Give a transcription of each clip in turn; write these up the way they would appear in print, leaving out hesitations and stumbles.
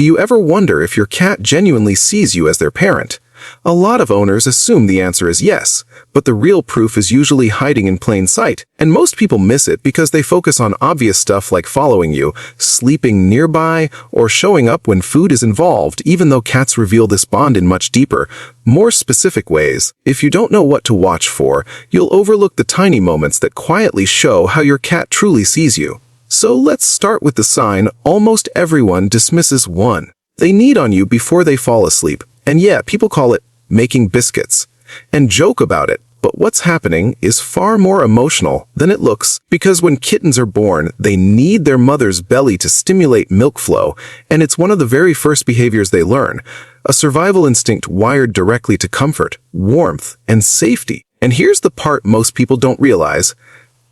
Do you ever wonder if your cat genuinely sees you as their parent? A lot of owners assume the answer is yes, but the real proof is usually hiding in plain sight, and most people miss it because they focus on obvious stuff like following you, sleeping nearby, or showing up when food is involved, even though cats reveal this bond in much deeper, more specific ways. If you don't know what to watch for, you'll overlook the tiny moments that quietly show how your cat truly sees you. So let's start with the sign almost everyone dismisses one. They knead on you before they fall asleep. And yeah, people call it making biscuits and joke about it, but what's happening is far more emotional than it looks, because when kittens are born, they knead their mother's belly to stimulate milk flow, and it's one of the very first behaviors they learn, a survival instinct wired directly to comfort, warmth, and safety. And here's the part most people don't realize.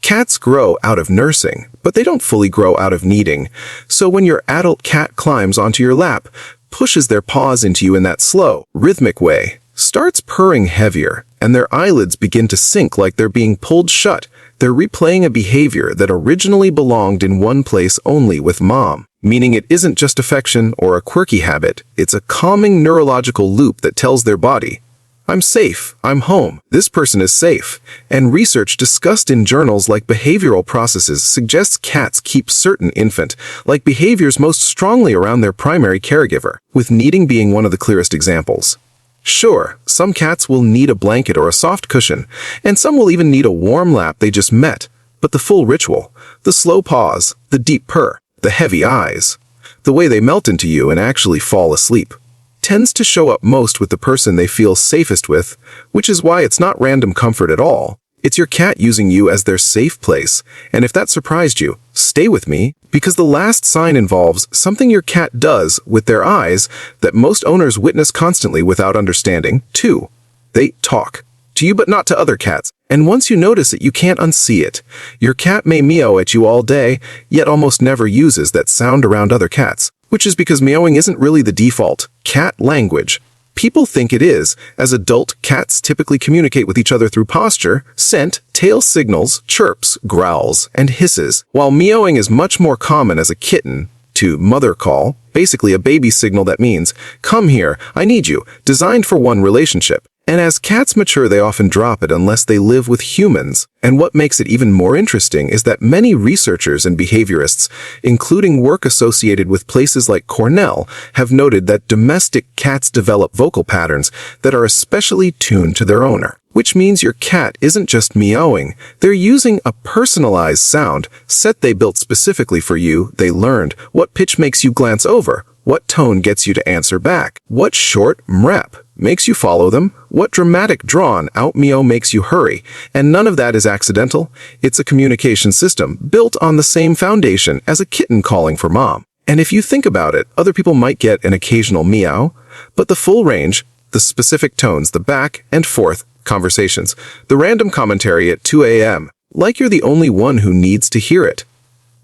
Cats grow out of nursing, but they don't fully grow out of kneading. So when your adult cat climbs onto your lap, pushes their paws into you in that slow, rhythmic way, starts purring heavier, and their eyelids begin to sink like they're being pulled shut, they're replaying a behavior that originally belonged in one place only with mom. Meaning it isn't just affection or a quirky habit, it's a calming neurological loop that tells their body, I'm safe, I'm home, this person is safe. And research discussed in journals like Behavioral Processes suggests cats keep certain infant-like behaviors most strongly around their primary caregiver, with kneading being one of the clearest examples. Sure, some cats will need a blanket or a soft cushion, and some will even need a warm lap they just met, but the full ritual, the slow pause, the deep purr, the heavy eyes, the way they melt into you and actually fall asleep, tends to show up most with the person they feel safest with, which is why it's not random comfort at all. It's your cat using you as their safe place. And if that surprised you, stay with me, because the last sign involves something your cat does with their eyes that most owners witness constantly without understanding. 2. They talk. To you but not to other cats. And once you notice it, you can't unsee it. Your cat may meow at you all day, yet almost never uses that sound around other cats, which is because meowing isn't really the default cat language. People think it is, as adult cats typically communicate with each other through posture, scent, tail signals, chirps, growls, and hisses, while meowing is much more common as a kitten to mother call, basically a baby signal that means, come here, I need you, designed for one relationship. And as cats mature, they often drop it unless they live with humans. And what makes it even more interesting is that many researchers and behaviorists, including work associated with places like Cornell, have noted that domestic cats develop vocal patterns that are especially tuned to their owner. Which means your cat isn't just meowing, they're using a personalized sound set they built specifically for you. They learned what pitch makes you glance over, what tone gets you to answer back, what short mrep makes you follow them, what dramatic drawn-out meow makes you hurry, and none of that is accidental. It's a communication system built on the same foundation as a kitten calling for mom. And if you think about it, other people might get an occasional meow, but the full range, the specific tones, the back and forth conversations, the random commentary at 2 a.m., like you're the only one who needs to hear it.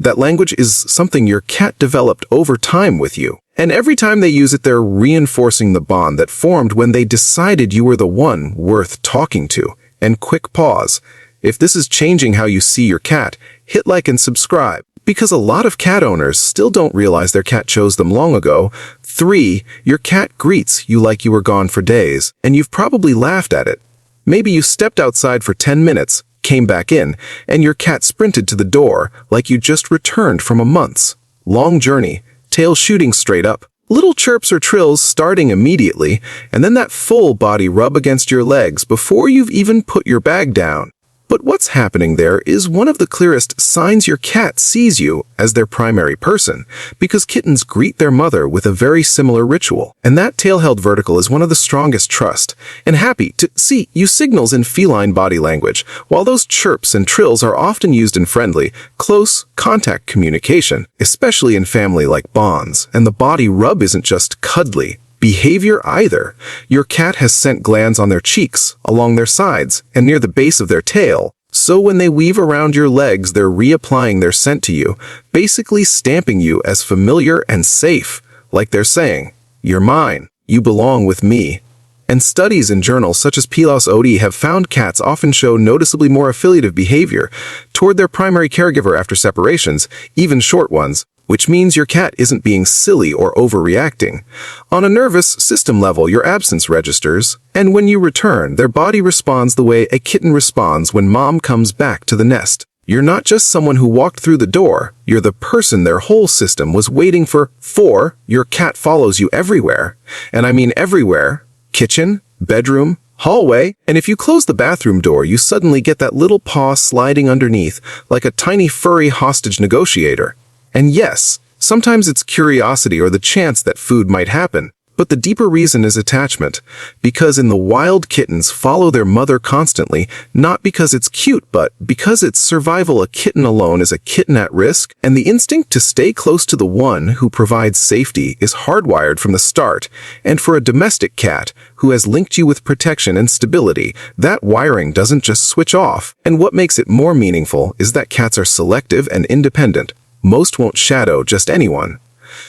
That language is something your cat developed over time with you. And every time they use it, they're reinforcing the bond that formed when they decided you were the one worth talking to. And quick pause. If this is changing how you see your cat, hit like and subscribe, because a lot of cat owners still don't realize their cat chose them long ago. 3. Your cat greets you like you were gone for days, and you've probably laughed at it. Maybe you stepped outside for 10 minutes, came back in, and your cat sprinted to the door like you just returned from a month's long journey, tail shooting straight up, little chirps or trills starting immediately, and then that full body rub against your legs before you've even put your bag down. But what's happening there is one of the clearest signs your cat sees you as their primary person, because kittens greet their mother with a very similar ritual. And that tail held vertical is one of the strongest trust and happy to see you signals in feline body language, while those chirps and trills are often used in friendly, close contact communication, especially in family-like bonds. And the body rub isn't just cuddly behavior either. Your cat has scent glands on their cheeks, along their sides, and near the base of their tail. So when they weave around your legs, they're reapplying their scent to you, basically stamping you as familiar and safe, like they're saying, you're mine, you belong with me. And studies in journals such as PLOS OD have found cats often show noticeably more affiliative behavior toward their primary caregiver after separations, even short ones. which means your cat isn't being silly or overreacting. On a nervous system level, your absence registers, and when you return, their body responds the way a kitten responds when mom comes back to the nest. You're not just someone who walked through the door, you're the person their whole system was waiting for. 4. Your cat follows you everywhere. And I mean everywhere. Kitchen, bedroom, hallway, and if you close the bathroom door, you suddenly get that little paw sliding underneath, like a tiny furry hostage negotiator. And yes, sometimes it's curiosity or the chance that food might happen. But the deeper reason is attachment, because in the wild, kittens follow their mother constantly, not because it's cute, but because it's survival. A kitten alone is a kitten at risk, and the instinct to stay close to the one who provides safety is hardwired from the start. And for a domestic cat, who has linked you with protection and stability, that wiring doesn't just switch off. And what makes it more meaningful is that cats are selective and independent. Most won't shadow just anyone.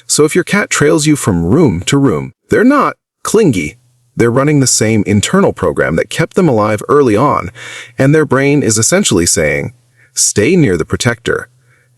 So if your cat trails you from room to room, they're not clingy. They're running the same internal program that kept them alive early on, and their brain is essentially saying, stay near the protector.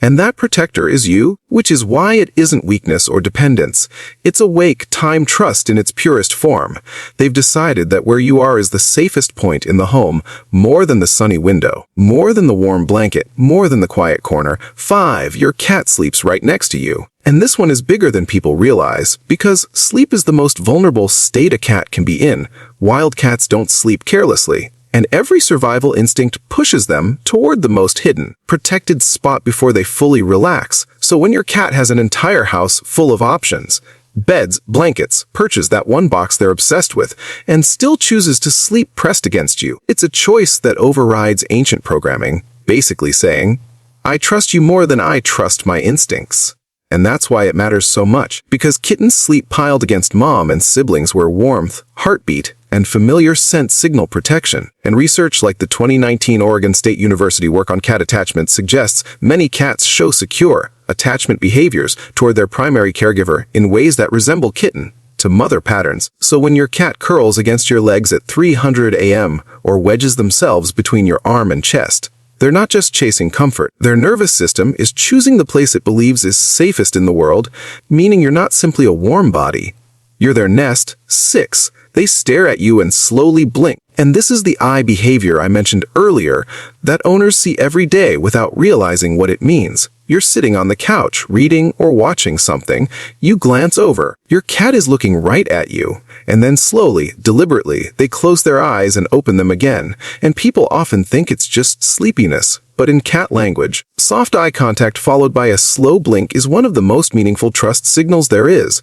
And that protector is you, which is why it isn't weakness or dependence. It's awake time trust in its purest form. They've decided that where you are is the safest point in the home, more than the sunny window, more than the warm blanket, more than the quiet corner. 5. Your cat sleeps right next to you. And this one is bigger than people realize, because sleep is the most vulnerable state a cat can be in. Wild cats don't sleep carelessly. And every survival instinct pushes them toward the most hidden, protected spot before they fully relax. So when your cat has an entire house full of options, beds, blankets, perches, that one box they're obsessed with, and still chooses to sleep pressed against you, it's a choice that overrides ancient programming, basically saying, I trust you more than I trust my instincts. And that's why it matters so much, because kittens sleep piled against mom and siblings where warmth, heartbeat, and familiar scent signal protection. And research like the 2019 Oregon State University work on cat attachment suggests many cats show secure attachment behaviors toward their primary caregiver in ways that resemble kitten to mother patterns. So when your cat curls against your legs at 300 a.m. or wedges themselves between your arm and chest, they're not just chasing comfort. Their nervous system is choosing the place it believes is safest in the world, meaning you're not simply a warm body. You're their nest. 6. They stare at you and slowly blink. And this is the eye behavior I mentioned earlier that owners see every day without realizing what it means. You're sitting on the couch, reading or watching something. You glance over. Your cat is looking right at you. And then slowly, deliberately, they close their eyes and open them again. And people often think it's just sleepiness. But in cat language, soft eye contact followed by a slow blink is one of the most meaningful trust signals there is.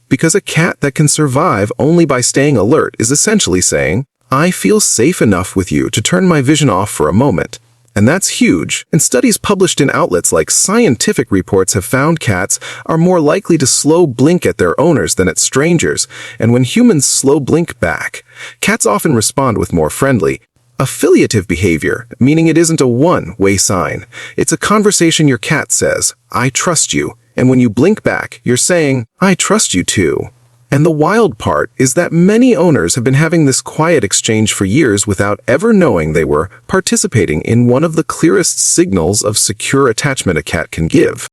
Because a cat that can survive only by staying alert is essentially saying, I feel safe enough with you to turn my vision off for a moment. And that's huge. And studies published in outlets like Scientific Reports have found cats are more likely to slow blink at their owners than at strangers. And when humans slow blink back, cats often respond with more friendly, affiliative behavior, meaning it isn't a one-way sign. It's a conversation. Your cat says, I trust you. And when you blink back, you're saying, I trust you too. And the wild part is that many owners have been having this quiet exchange for years without ever knowing they were participating in one of the clearest signals of secure attachment a cat can give.